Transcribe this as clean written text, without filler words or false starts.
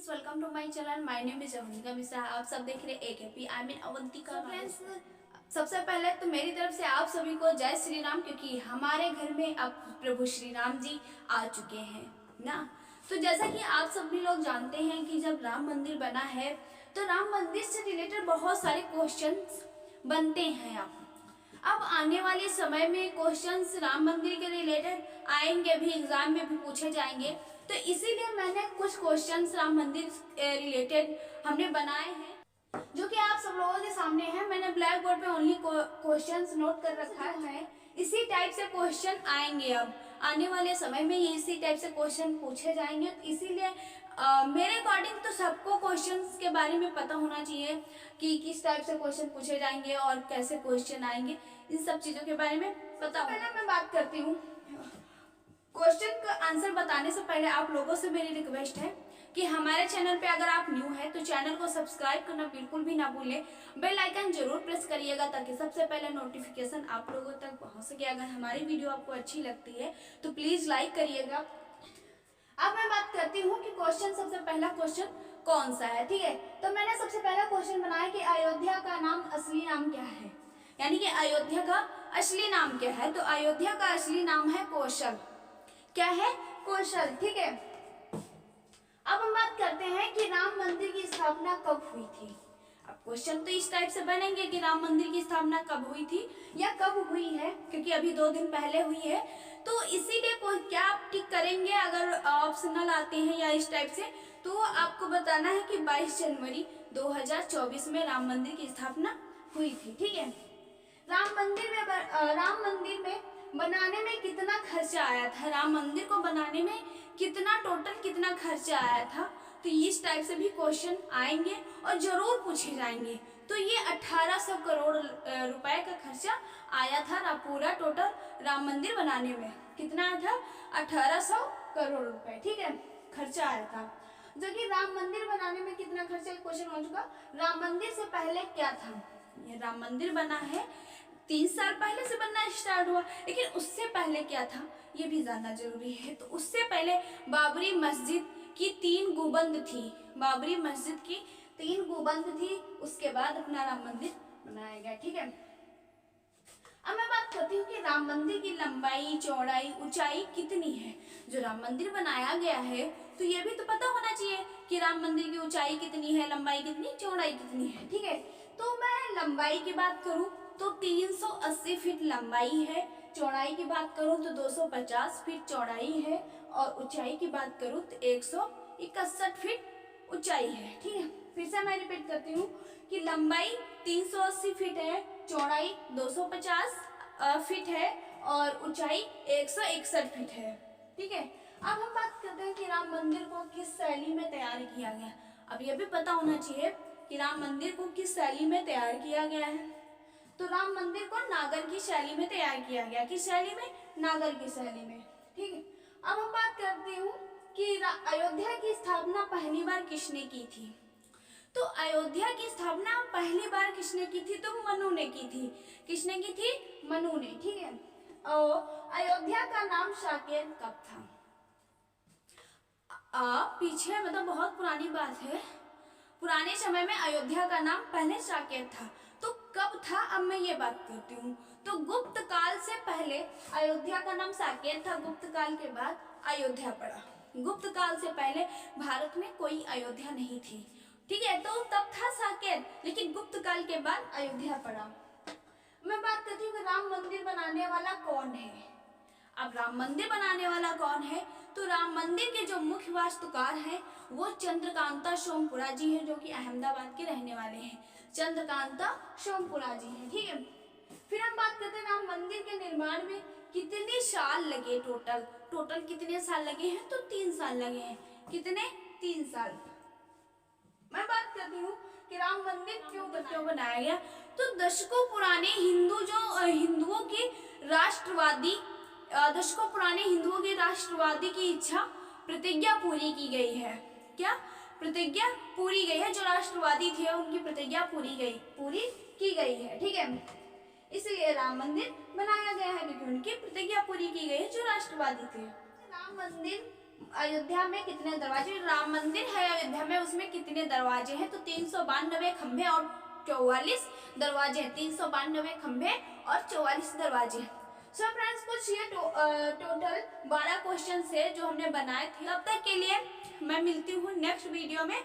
Welcome to my channel. My name is Avantika Mishra. आप सब देख रहे हैं AKP I mean Avantika friends. सबसे पहले तो मेरी तरफ से आप सभी को जय श्री राम, क्योंकि हमारे घर में अब प्रभु श्री राम जी आ चुके हैं ना। तो जैसा कि आप सभी लोग जानते हैं कि जब राम मंदिर बना है तो राम मंदिर से रिलेटेड बहुत सारे क्वेश्चंस बनते हैं। अब आने वाले समय में क्वेश्चंस राम मंदिर के रिलेटेड आएंगे, भी एग्जाम में भी पूछे जाएंगे। तो इसीलिए मैंने कुछ क्वेश्चंस राम मंदिर रिलेटेड हमने बनाए हैं, जो कि आप सब लोगों के सामने हैं। मैंने ब्लैक बोर्ड पे ओनली क्वेश्चंस नोट कर रखा है। इसी टाइप से क्वेश्चन आएंगे। अब आने वाले समय में ये इसी टाइप से क्वेश्चन पूछे जाएंगे। तो इसीलिए मेरे अकॉर्डिंग तो सबको क्वेश्चंस के बारे में पता होना चाहिए कि किस टाइप से क्वेश्चन पूछे जाएंगे और कैसे क्वेश्चन आएंगे। इन सब चीज़ों के बारे में पता हो। पहले मैं बात करती हूँ क्वेश्चन का आंसर बताने से पहले आप लोगों से मेरी रिक्वेस्ट है कि हमारे चैनल पे अगर आप न्यू हैं तो चैनल को सब्सक्राइब करना बिल्कुल भी ना भूलें। बेल आइकन जरूर प्रेस करिएगा ताकि सबसे पहले नोटिफिकेशन आप लोगों तक पहुंच सके। अगर हमारी वीडियो आपको अच्छी लगती है तो प्लीज़ लाइक करिएगा। अब मैं बात करती हूँ कि क्वेश्चन, सबसे पहला क्वेश्चन कौन सा है। ठीक है, तो मैंने सबसे पहला क्वेश्चन बनाया कि अयोध्या का नाम असली नाम क्या है, यानी कि अयोध्या का असली नाम क्या है। तो अयोध्या का असली नाम है कौशल। क्या है? कौशल। ठीक है, अब हम बात करते हैं कि राम मंदिर की स्थापना कब हुई थी। अब क्वेश्चन तो इस टाइप से बनेंगे कि राम मंदिर की स्थापना कब हुई थी या कब हुई है, क्योंकि अभी 2 दिन पहले हुई है। तो इसीलिए क्या आप टिक करेंगे अगर ऑप्शनल आते हैं या इस टाइप से, तो आपको बताना है कि 22 जनवरी 2024 में राम मंदिर की स्थापना हुई थी। ठीक है, राम मंदिर में बनाने में कितना खर्चा आया था, राम मंदिर को बनाने में टोटल कितना खर्चा आया था। तो इस टाइप से भी क्वेश्चन आएंगे और जरूर पूछे जाएंगे। तो ये 1800 करोड़ रुपए का खर्चा आया था पूरा टोटल राम मंदिर बनाने में। कितना आया था? 1800 करोड़ रुपए। ठीक है, खर्चा आया था। जो कि राम मंदिर बनाने में कितना खर्चा, क्वेश्चन हो चुका। राम मंदिर से पहले क्या था? ये राम मंदिर बना है 3 साल पहले से बनना स्टार्ट हुआ, लेकिन उससे पहले क्या था ये भी जानना जरूरी है। तो उससे पहले बाबरी मस्जिद की 3 गुंबद थी। बाबरी मस्जिद की 3 गुंबद थी, उसके बाद अपना राम मंदिर बनाया गया। ठीक है, अब मैं बात करती हूँ कि राम मंदिर की लंबाई, चौड़ाई, ऊंचाई कितनी है। जो राम मंदिर बनाया गया है तो ये भी तो पता होना चाहिए कि राम मंदिर की ऊंचाई कितनी है, लंबाई कितनी, चौड़ाई कितनी है। ठीक है, तो मैं लंबाई की बात करूँ तो 380 फीट लंबाई है। चौड़ाई की बात करूँ तो 250 फीट चौड़ाई है। और ऊंचाई की बात करूँ तो 161 फीट ऊंचाई है। ठीक है, फिर से मैं रिपीट करती हूँ कि लंबाई 380 फीट है, चौड़ाई 250 फीट है और ऊंचाई 161 फीट है। ठीक है, अब हम बात करते हैं कि राम मंदिर को किस शैली में तैयार किया गया। अब यह भी पता होना चाहिए कि राम मंदिर को किस शैली में तैयार किया गया है। तो राम मंदिर को नागर की शैली में तैयार किया गया। किस शैली में? नागर की शैली में। ठीक है, अब हम बात करती हूँ कि अयोध्या की स्थापना पहली बार किसने की थी। तो अयोध्या की स्थापना पहली बार किसने की थी? तो मनु ने की थी। किसने की थी? मनु ने। ठीक है, और अयोध्या का नाम साकेत कब था? पीछे मतलब बहुत पुरानी बात है, पुराने समय में अयोध्या का नाम पहले साकेत था। तो कब था, अब मैं ये बात करती हूँ। तो गुप्त काल से पहले अयोध्या का नाम साकेत था, गुप्त काल के बाद अयोध्या पड़ा। गुप्त काल से पहले भारत में कोई अयोध्या नहीं थी। ठीक है, तो तब था साकेत, लेकिन गुप्त काल के बाद अयोध्या पड़ा। मैं बात करती हूँ कि राम मंदिर बनाने वाला कौन है। अब राम मंदिर बनाने वाला कौन है? तो राम मंदिर के जो मुख्य वास्तुकार हैं वो चंद्रकांता सोमपुरा जी हैं, जो कि अहमदाबाद के रहने वाले हैं। चंद्रकांता सोमपुरा जी हैं। ठीक है, फिर हम बात करते हैं राम मंदिर के निर्माण में कितने साल लगे। टोटल कितने साल लगे हैं? तो 3 साल लगे हैं। कितने? 3 साल। मैं बात करती हूँ कि राम मंदिर क्यों बनाया गया। तो दशकों पुराने हिंदुओं की राष्ट्रवादी की इच्छा प्रतिज्ञा पूरी की गई है। क्या? प्रतिज्ञा पूरी गई है। जो राष्ट्रवादी थे उनकी प्रतिज्ञा पूरी की गई है। ठीक है, इसलिए राम मंदिर बनाया गया है, क्योंकि उनकी प्रतिज्ञा पूरी की गई है जो राष्ट्रवादी थे। राम मंदिर अयोध्या में कितने दरवाजे? राम मंदिर है अयोध्या में है उसमें कितने दरवाजे हैं, तो 392 खंभे और 44 दरवाजे हैं। 392 खंभे और 44 दरवाजे हैं। सो फ्रेंड्स, कुछ ये टोटल 12 क्वेश्चन है जो हमने बनाए थे। तब तक के लिए मैं मिलती हूँ नेक्स्ट वीडियो में।